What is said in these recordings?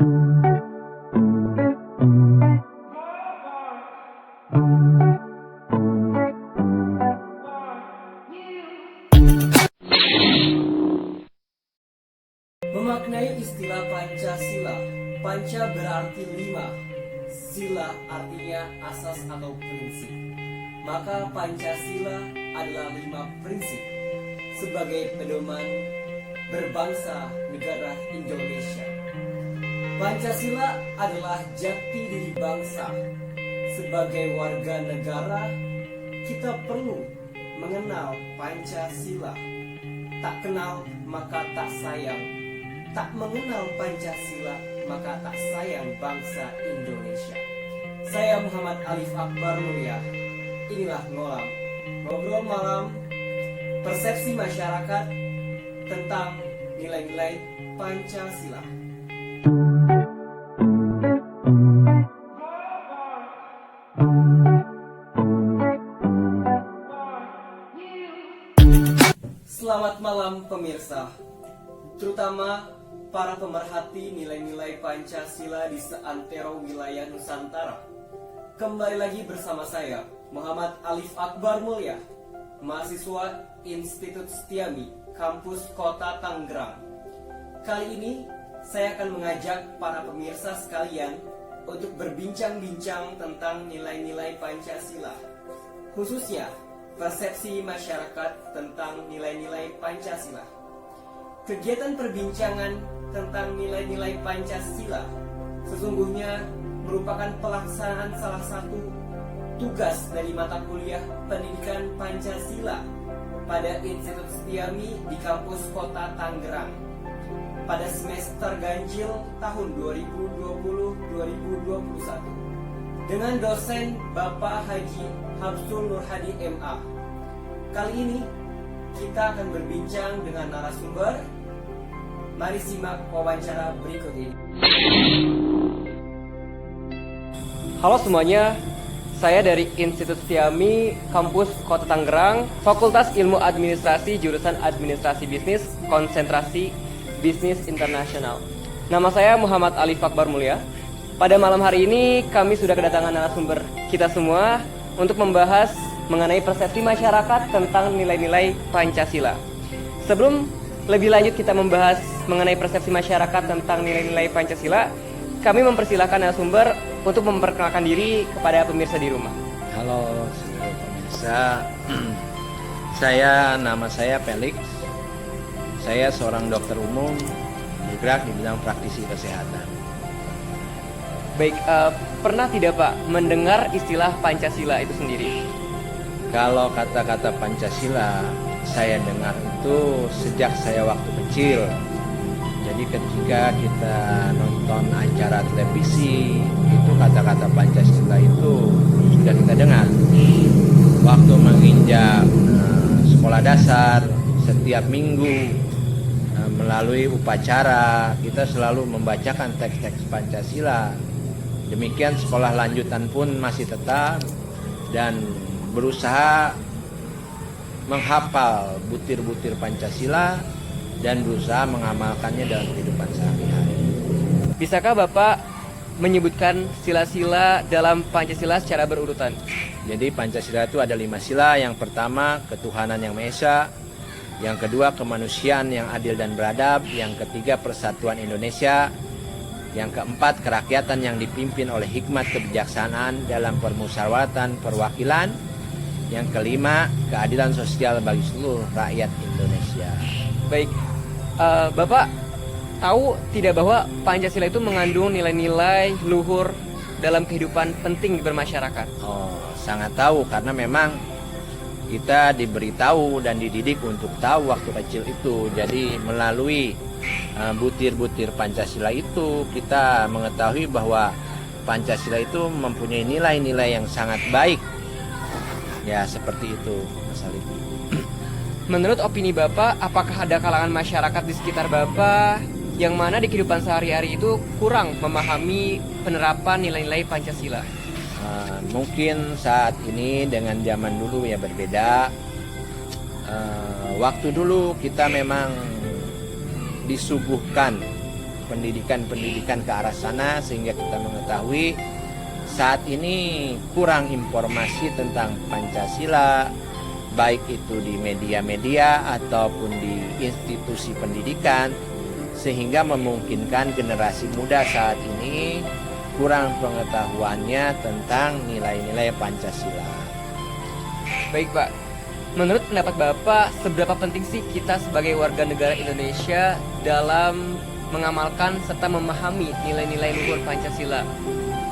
Memaknai istilah Pancasila, Panca berarti 5, Sila artinya asas atau prinsip. Maka Pancasila adalah 5 prinsip sebagai pedoman berbangsa negara Indonesia. Pancasila adalah jati diri bangsa. Sebagai warga negara, kita perlu mengenal Pancasila. Tak kenal maka tak sayang. Tak mengenal Pancasila maka tak sayang bangsa Indonesia. Saya Muhammad Alif Akbar Mulia. Inilah Ngolam, ngobrol malam, persepsi masyarakat tentang nilai-nilai Pancasila. Selamat malam pemirsa, terutama para pemerhati nilai-nilai Pancasila di seantero wilayah Nusantara. Kembali lagi bersama saya, Muhammad Alif Akbar Mulia, mahasiswa Institut Setiami, kampus Kota Tangerang. Kali ini saya akan mengajak para pemirsa sekalian untuk berbincang-bincang tentang nilai-nilai Pancasila, khususnya persepsi masyarakat tentang nilai-nilai Pancasila. Kegiatan perbincangan tentang nilai-nilai Pancasila sesungguhnya merupakan pelaksanaan salah satu tugas dari mata kuliah pendidikan Pancasila pada Institut Setiami di kampus Kota Tangerang pada semester ganjil tahun 2020-2021 dengan dosen Bapak Haji Hamsul Nur Hadi MA. Kali ini kita akan berbincang dengan narasumber. Mari simak wawancara berikut ini. Halo semuanya, saya dari Institut Setiami, kampus Kota Tangerang, Fakultas Ilmu Administrasi, jurusan Administrasi Bisnis, konsentrasi Bisnis Internasional. Nama saya Muhammad Alif Akbar Mulia. Pada malam hari ini kami sudah kedatangan narasumber kita semua untuk membahas mengenai persepsi masyarakat tentang nilai-nilai Pancasila. Sebelum lebih lanjut kita membahas mengenai persepsi masyarakat tentang nilai-nilai Pancasila, kami mempersilahkan narasumber untuk memperkenalkan diri kepada pemirsa di rumah. Halo seluruh pemirsa, nama saya Felix. Saya seorang dokter umum bergerak di bidang praktisi kesehatan. Baik, pernah tidak Pak mendengar istilah Pancasila itu sendiri? Kalau kata-kata Pancasila saya dengar itu sejak saya waktu kecil. Jadi ketika kita nonton acara televisi, itu kata-kata Pancasila itu sudah kita dengar. Waktu menginjak sekolah dasar, setiap minggu melalui upacara kita selalu membacakan teks-teks Pancasila. Demikian sekolah lanjutan pun masih tetap dan berusaha menghafal butir-butir Pancasila dan berusaha mengamalkannya dalam kehidupan sehari-hari. Bisakah Bapak menyebutkan sila-sila dalam Pancasila secara berurutan? Jadi Pancasila itu ada 5 sila. Yang pertama, ketuhanan yang Maha Esa. Yang kedua, kemanusiaan yang adil dan beradab. Yang ketiga, persatuan Indonesia. Yang keempat, kerakyatan yang dipimpin oleh hikmat kebijaksanaan dalam permusyawaratan perwakilan. Yang kelima, keadilan sosial bagi seluruh rakyat Indonesia. Baik, Bapak tahu tidak bahwa Pancasila itu mengandung nilai-nilai luhur dalam kehidupan penting bermasyarakat? Oh, sangat tahu, karena memang kita diberitahu dan dididik untuk tahu waktu kecil itu. Jadi melalui butir-butir Pancasila itu kita mengetahui bahwa Pancasila itu mempunyai nilai-nilai yang sangat baik. Ya, seperti itu Mas Alif. Menurut opini Bapak, apakah ada kalangan masyarakat di sekitar Bapak yang mana di kehidupan sehari-hari itu kurang memahami penerapan nilai-nilai Pancasila? Mungkin saat ini dengan zaman dulu ya berbeda. Waktu dulu kita memang disuguhkan pendidikan ke arah sana, sehingga kita mengetahui saat ini kurang informasi tentang Pancasila, baik itu di media-media ataupun di institusi pendidikan, sehingga memungkinkan generasi muda saat ini kurang pengetahuannya tentang nilai-nilai Pancasila. Baik Pak, menurut pendapat Bapak, seberapa penting sih kita sebagai warga negara Indonesia dalam mengamalkan serta memahami nilai-nilai luhur Pancasila?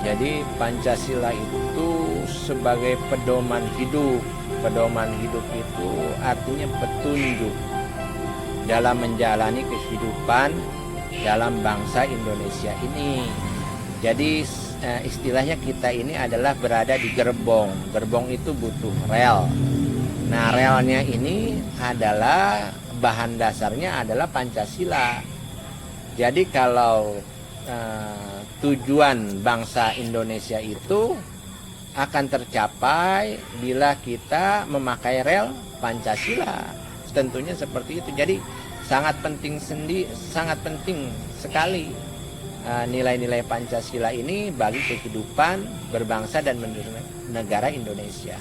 Jadi Pancasila itu sebagai pedoman hidup. Pedoman hidup itu artinya petunjuk dalam menjalani kehidupan dalam bangsa Indonesia ini. Jadi istilahnya kita ini adalah berada di gerbong. Gerbong itu butuh rel. Nah, relnya ini adalah bahan dasarnya adalah Pancasila. Jadi kalau tujuan bangsa Indonesia itu akan tercapai bila kita memakai rel Pancasila. Tentunya seperti itu. Jadi sangat penting sekali nilai-nilai Pancasila ini bagi kehidupan berbangsa dan negara Indonesia.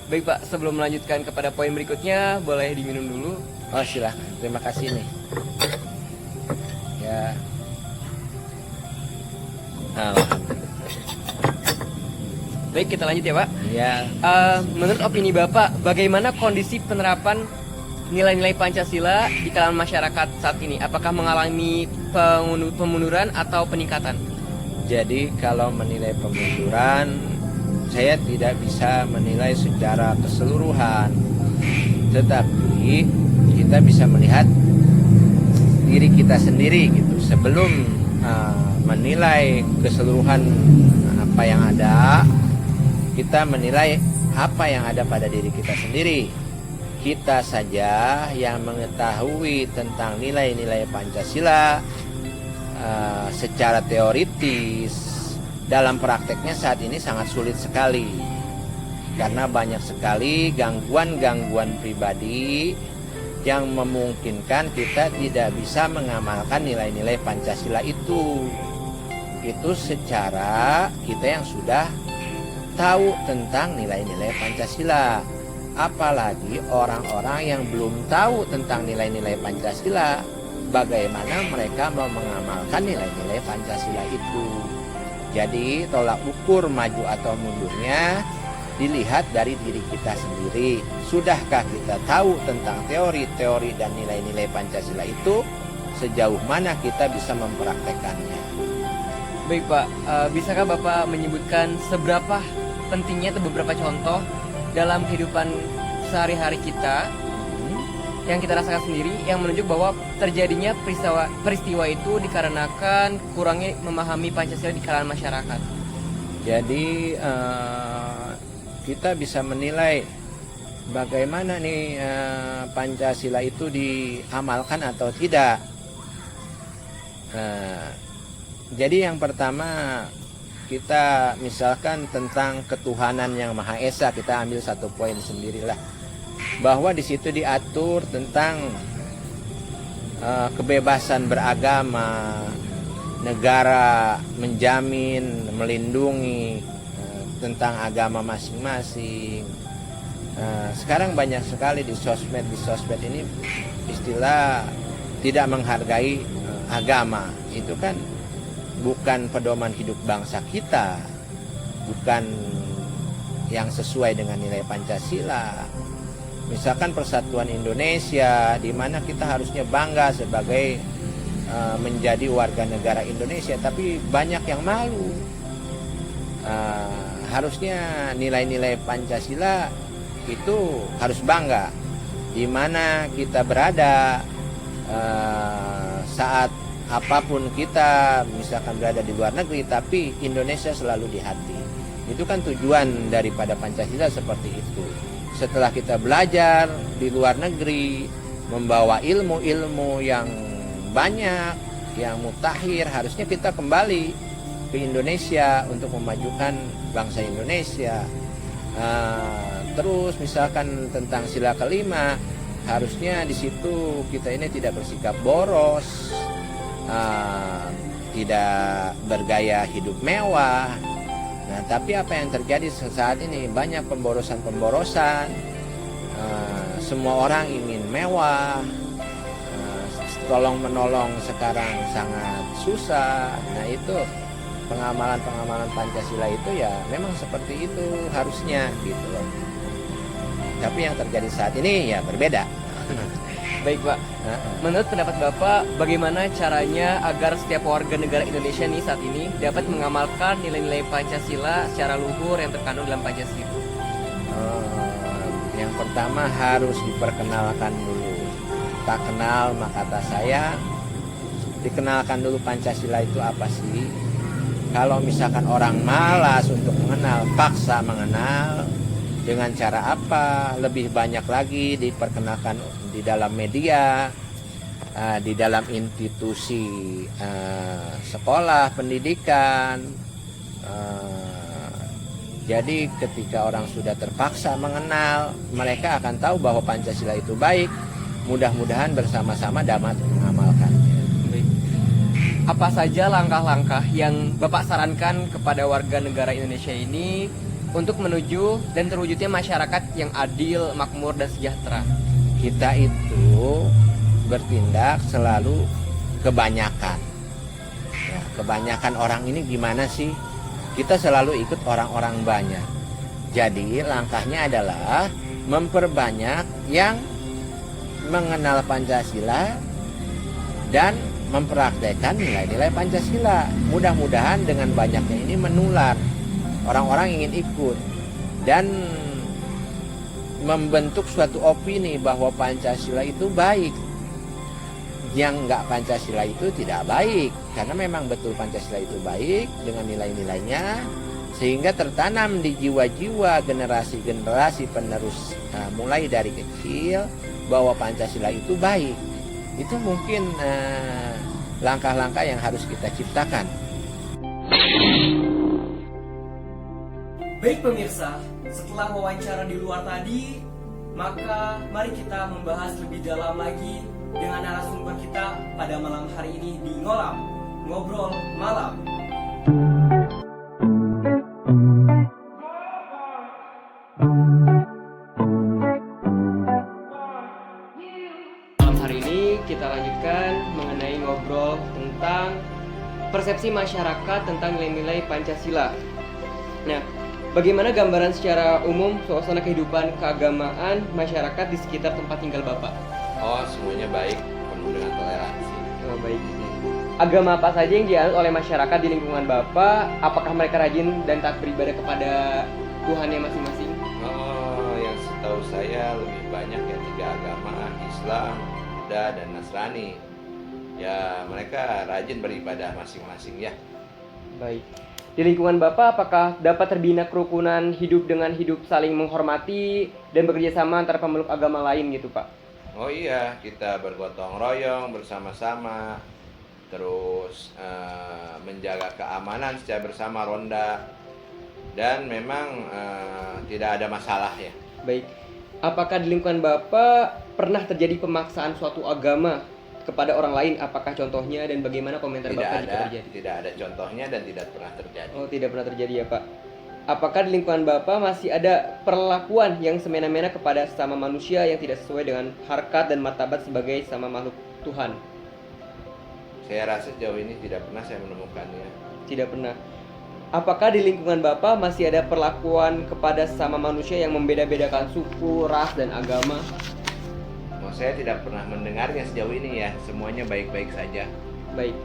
Baik Pak, sebelum melanjutkan kepada poin berikutnya, boleh diminum dulu? Oh silahkan, terima kasih nih. Ya. Baik, kita lanjut ya Pak. Ya. Menurut opini Bapak, bagaimana kondisi penerapan nilai-nilai Pancasila di kalangan masyarakat saat ini? Apakah mengalami pemunduran atau peningkatan? Jadi kalau menilai pemunduran, saya tidak bisa menilai secara keseluruhan. Tetapi kita bisa melihat diri kita sendiri gitu. Sebelum menilai keseluruhan apa yang ada, kita menilai apa yang ada pada diri kita sendiri. Kita saja yang mengetahui tentang nilai-nilai Pancasila secara teoritis, dalam prakteknya saat ini sangat sulit sekali. Karena banyak sekali gangguan-gangguan pribadi yang memungkinkan kita tidak bisa mengamalkan nilai-nilai Pancasila itu. Itu secara kita yang sudah tahu tentang nilai-nilai Pancasila. Apalagi orang-orang yang belum tahu tentang nilai-nilai Pancasila, bagaimana mereka mau mengamalkan nilai-nilai Pancasila itu. Jadi tolak ukur maju atau mundurnya dilihat dari diri kita sendiri. Sudahkah kita tahu tentang teori-teori dan nilai-nilai Pancasila itu? Sejauh mana kita bisa mempraktekannya? Baik Pak, bisakah Bapak menyebutkan seberapa pentingnya atau beberapa contoh dalam kehidupan sehari-hari kita yang kita rasakan sendiri yang menunjuk bahwa terjadinya peristiwa itu dikarenakan kurangnya memahami Pancasila di kalangan masyarakat? Jadi kita bisa menilai bagaimana nih Pancasila itu diamalkan atau tidak. Jadi yang pertama, kita misalkan tentang ketuhanan yang Maha Esa, kita ambil satu poin sendirilah, bahwa di situ diatur tentang kebebasan beragama, negara menjamin, melindungi tentang agama masing-masing. Sekarang banyak sekali di sosmed ini istilah tidak menghargai agama. Itu kan bukan pedoman hidup bangsa kita, bukan yang sesuai dengan nilai Pancasila. Misalkan Persatuan Indonesia, di mana kita harusnya bangga sebagai menjadi warga negara Indonesia, tapi banyak yang malu. Harusnya nilai-nilai Pancasila itu harus bangga di mana kita berada, saat apapun kita, misalkan berada di luar negeri, tapi Indonesia selalu di hati. Itu kan tujuan daripada Pancasila seperti itu. Setelah kita belajar di luar negeri, membawa ilmu-ilmu yang banyak, yang mutakhir, harusnya kita kembali ke Indonesia untuk memajukan bangsa Indonesia. Terus misalkan tentang sila kelima, harusnya di situ kita ini tidak bersikap boros, tidak bergaya hidup mewah. Nah, tapi apa yang terjadi saat ini? Banyak pemborosan-pemborosan. Semua orang ingin mewah. Tolong menolong sekarang sangat susah. Nah, itu pengamalan Pancasila itu ya memang seperti itu harusnya gitu loh. Tapi yang terjadi saat ini ya berbeda. Baik Pak, menurut pendapat Bapak, bagaimana caranya agar setiap warga negara Indonesia nih saat ini dapat mengamalkan nilai-nilai Pancasila secara luhur yang terkandung dalam Pancasila itu? Yang pertama harus diperkenalkan dulu. Tak kenal maka tak sayang. Dikenalkan dulu Pancasila itu apa sih. Kalau misalkan orang malas untuk mengenal, paksa mengenal. Dengan cara apa? Lebih banyak lagi diperkenalkan di dalam media, di dalam institusi sekolah, pendidikan. Jadi ketika orang sudah terpaksa mengenal, mereka akan tahu bahwa Pancasila itu baik. Mudah-mudahan bersama-sama dapat mengamalkan. Apa saja langkah-langkah yang Bapak sarankan kepada warga negara Indonesia ini untuk menuju dan terwujudnya masyarakat yang adil, makmur, dan sejahtera? Kita itu bertindak selalu kebanyakan. Ya, kebanyakan orang ini gimana sih? Kita selalu ikut orang-orang banyak. Jadi langkahnya adalah memperbanyak yang mengenal Pancasila dan mempraktekkan nilai-nilai Pancasila. Mudah-mudahan dengan banyaknya ini menular. Orang-orang ingin ikut dan membentuk suatu opini bahwa Pancasila itu baik. Yang enggak Pancasila itu tidak baik. Karena memang betul Pancasila itu baik dengan nilai-nilainya, sehingga tertanam di jiwa-jiwa generasi-generasi penerus mulai dari kecil bahwa Pancasila itu baik. Itu mungkin langkah-langkah yang harus kita ciptakan. Baik pemirsa, setelah wawancara di luar tadi, maka mari kita membahas lebih dalam lagi dengan narasumber kita pada malam hari ini di Ngobrol Malam. Malam hari ini kita lanjutkan mengenai ngobrol tentang persepsi masyarakat tentang nilai-nilai Pancasila. Nah, bagaimana gambaran secara umum suasana kehidupan keagamaan masyarakat di sekitar tempat tinggal Bapak? Oh, semuanya baik, penuh dengan toleransi. Oh, baik. Agama apa saja yang dianut oleh masyarakat di lingkungan Bapak? Apakah mereka rajin dan taat beribadah kepada Tuhannya masing-masing? Oh, yang setahu saya lebih banyak ya 3 agama, Islam, Buddha, dan Nasrani. Ya, mereka rajin beribadah masing-masing ya. Baik. Di lingkungan Bapak, apakah dapat terbina kerukunan hidup dengan hidup saling menghormati dan bekerja sama antara pemeluk agama lain gitu, Pak? Oh iya, kita bergotong royong bersama-sama, terus menjaga keamanan secara bersama, ronda, dan memang tidak ada masalah ya. Baik. Apakah di lingkungan Bapak pernah terjadi pemaksaan suatu agama kepada orang lain? Apakah contohnya dan bagaimana komentar Bapak jika terjadi? Tidak ada contohnya dan tidak pernah terjadi. Oh, tidak pernah terjadi ya, Pak. Apakah di lingkungan Bapak masih ada perlakuan yang semena-mena kepada sesama manusia yang tidak sesuai dengan harkat dan martabat sebagai sama makhluk Tuhan? Saya rasa sejauh ini tidak pernah saya menemukannya. Tidak pernah. Apakah di lingkungan Bapak masih ada perlakuan kepada sesama manusia yang membeda-bedakan suku, ras, dan agama? Oh, saya tidak pernah mendengarnya sejauh ini ya. Semuanya baik-baik saja. Baik.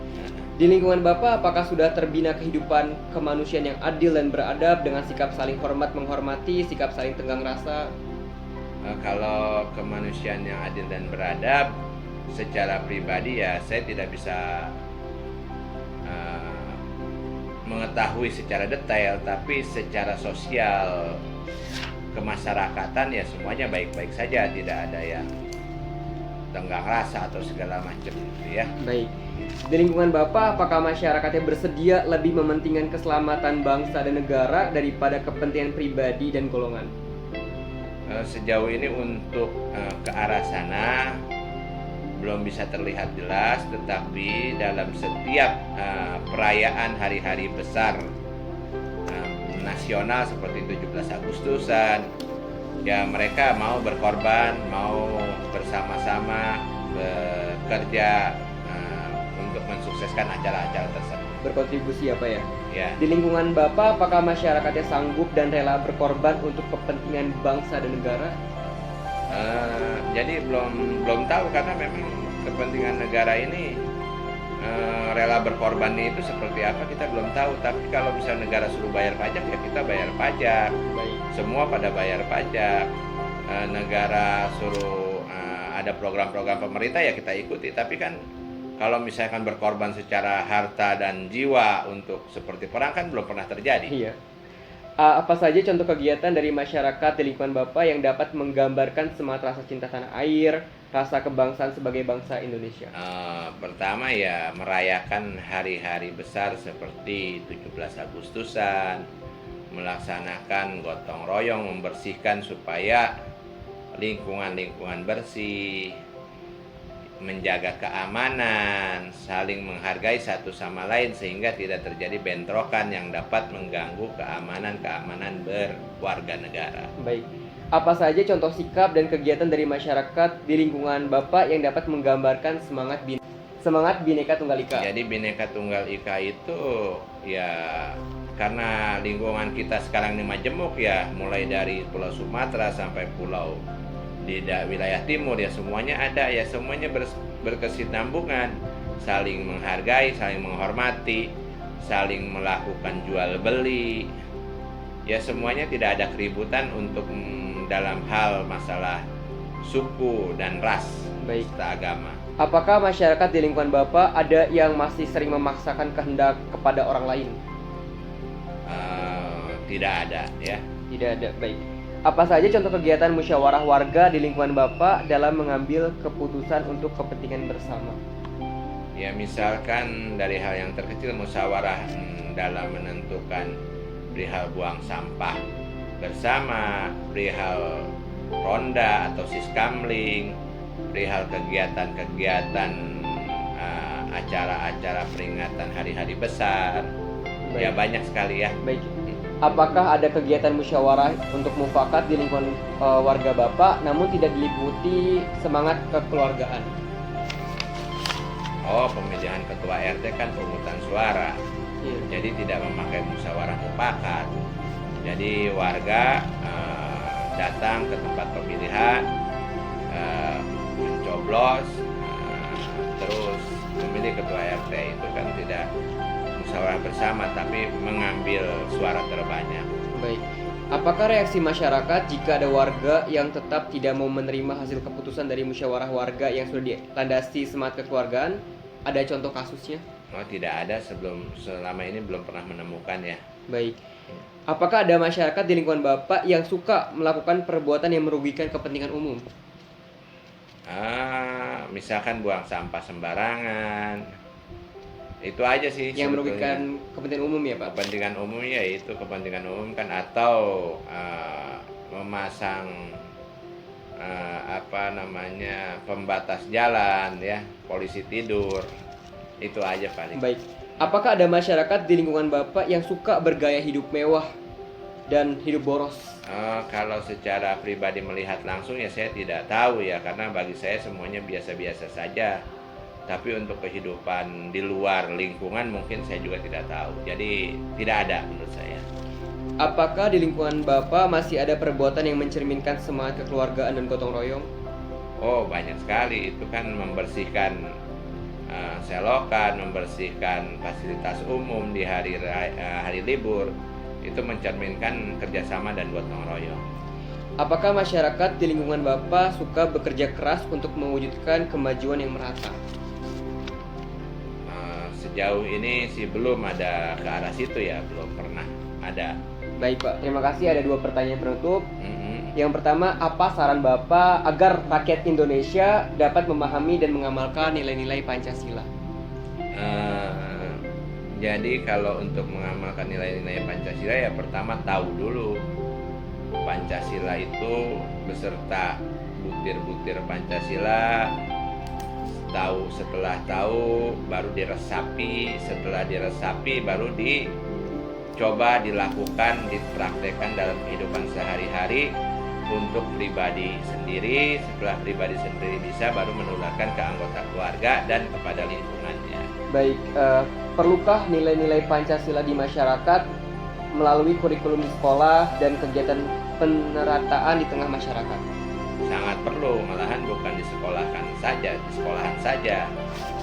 Di lingkungan Bapak, apakah sudah terbina kehidupan kemanusiaan yang adil dan beradab dengan sikap saling hormat menghormati, sikap saling tenggang rasa? Kalau kemanusiaan yang adil dan beradab, secara pribadi ya saya tidak bisa mengetahui secara detail, tapi secara sosial kemasyarakatan ya semuanya baik-baik saja, tidak ada yang tenggang rasa atau segala macam gitu ya. Baik. Di lingkungan Bapak, apakah masyarakatnya bersedia lebih mementingkan keselamatan bangsa dan negara daripada kepentingan pribadi dan golongan? Sejauh ini untuk ke arah sana belum bisa terlihat jelas, tetapi dalam setiap perayaan hari-hari besar nasional seperti 17 Agustusan, ya mereka mau berkorban, mau bersama-sama bekerja untuk mensukseskan acara-acara tersebut. Berkontribusi ya Pak ya? Ya. Di lingkungan Bapak, apakah masyarakatnya sanggup dan rela berkorban untuk kepentingan bangsa dan negara? Jadi belum tahu, karena memang kepentingan negara ini rela berkorbannya itu seperti apa kita belum tahu. Tapi kalau misalnya negara suruh bayar pajak, ya kita bayar pajak. Baik. Semua pada bayar pajak. Negara suruh ada program-program pemerintah, ya kita ikuti. Tapi kan kalau misalkan berkorban secara harta dan jiwa untuk seperti perang, kan belum pernah terjadi. Iya. Apa saja contoh kegiatan dari masyarakat di lingkungan Bapak yang dapat menggambarkan semangat rasa cinta tanah air, rasa kebangsaan sebagai bangsa Indonesia? Pertama ya merayakan hari-hari besar seperti 17 Agustusan, melaksanakan gotong royong, membersihkan supaya lingkungan-lingkungan bersih, menjaga keamanan, saling menghargai satu sama lain sehingga tidak terjadi bentrokan yang dapat mengganggu keamanan berwarga negara. Baik. Apa saja contoh sikap dan kegiatan dari masyarakat di lingkungan Bapak yang dapat menggambarkan semangat Bhinneka Tunggal Ika? Jadi Bhinneka Tunggal Ika itu ya karena lingkungan kita sekarang ini majemuk ya, mulai dari Pulau Sumatera sampai pulau di wilayah timur, ya semuanya ada, ya semuanya berkesinambungan, saling menghargai, saling menghormati, saling melakukan jual beli, ya semuanya tidak ada keributan untuk dalam hal masalah suku dan ras. Baik. Serta agama. Apakah masyarakat di lingkungan Bapak ada yang masih sering memaksakan kehendak kepada orang lain? Tidak ada ya. Tidak ada. Baik. Apa saja contoh kegiatan musyawarah warga di lingkungan Bapak dalam mengambil keputusan untuk kepentingan bersama? Ya misalkan dari hal yang terkecil, musyawarah dalam menentukan perihal buang sampah bersama, perihal ronda atau siskamling, perihal kegiatan-kegiatan acara-acara peringatan hari-hari besar. Baik. Ya banyak sekali ya. Baik. Apakah ada kegiatan musyawarah untuk mufakat di lingkungan warga Bapak namun tidak diliputi semangat kekeluargaan? Oh, pemilihan ketua RT kan pemungutan suara. Iya. Jadi tidak memakai musyawarah mufakat. Jadi warga datang ke tempat pemilihan, mencoblos, terus memilih ketua RT. Itu kan tidak musyawarah bersama, tapi mengambil suara terbanyak. Baik. Apakah reaksi masyarakat jika ada warga yang tetap tidak mau menerima hasil keputusan dari musyawarah warga yang sudah dilandasi semangat kekeluargaan? Ada contoh kasusnya? Oh, tidak ada, selama ini belum pernah menemukan ya. Baik. Apakah ada masyarakat di lingkungan Bapak yang suka melakukan perbuatan yang merugikan kepentingan umum? Misalkan buang sampah sembarangan. Itu aja sih Yang sebetulnya. merugikan kepentingan umum ya Pak? Kepentingan umum ya itu kepentingan umum kan, atau memasang pembatas jalan ya, polisi tidur. Itu aja paling. Baik. Apakah ada masyarakat di lingkungan Bapak yang suka bergaya hidup mewah dan hidup boros? Kalau secara pribadi melihat langsung ya saya tidak tahu ya, karena bagi saya semuanya biasa-biasa saja. Tapi untuk kehidupan di luar lingkungan mungkin saya juga tidak tahu. Jadi tidak ada menurut saya. Apakah di lingkungan Bapak masih ada perbuatan yang mencerminkan semangat kekeluargaan dan gotong royong? Oh, banyak sekali. Itu kan membersihkan selokan, membersihkan fasilitas umum di hari libur. Itu mencerminkan kerjasama dan gotong royong. Apakah masyarakat di lingkungan Bapak suka bekerja keras untuk mewujudkan kemajuan yang merata? Sejauh ini sih belum ada ke arah situ ya, belum pernah ada. Baik Pak, terima kasih. Ada 2 pertanyaan penutup. Mm-hmm. Yang pertama, apa saran Bapak agar rakyat Indonesia dapat memahami dan mengamalkan nilai-nilai Pancasila? Jadi kalau untuk mengamalkan nilai-nilai Pancasila ya pertama tahu dulu Pancasila itu beserta butir-butir Pancasila setelah tahu baru diresapi, setelah diresapi baru dicoba dilakukan, dipraktekkan dalam kehidupan sehari-hari untuk pribadi sendiri. Setelah pribadi sendiri bisa, baru menularkan ke anggota keluarga dan kepada lingkungannya. Baik, perlukah nilai-nilai Pancasila di masyarakat melalui kurikulum di sekolah dan kegiatan penerataan di tengah masyarakat? Sangat perlu, malahan bukan di sekolahan saja,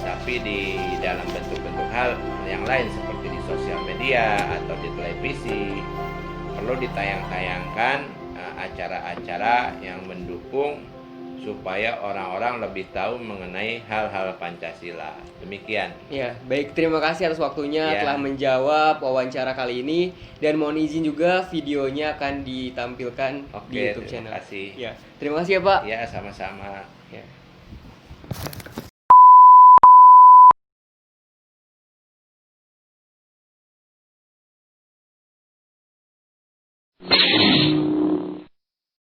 tapi di dalam bentuk-bentuk hal yang lain seperti di sosial media atau di televisi. Perlu ditayang-tayangkan acara-acara yang mendukung supaya orang-orang lebih tahu mengenai hal-hal Pancasila. Demikian. Ya, baik, terima kasih atas waktunya Ya. telah menjawab wawancara kali ini, dan mohon izin juga videonya akan ditampilkan di Oke, YouTube terima channel. kasih. Ya, terima kasih ya Pak. Ya, sama-sama. Ya.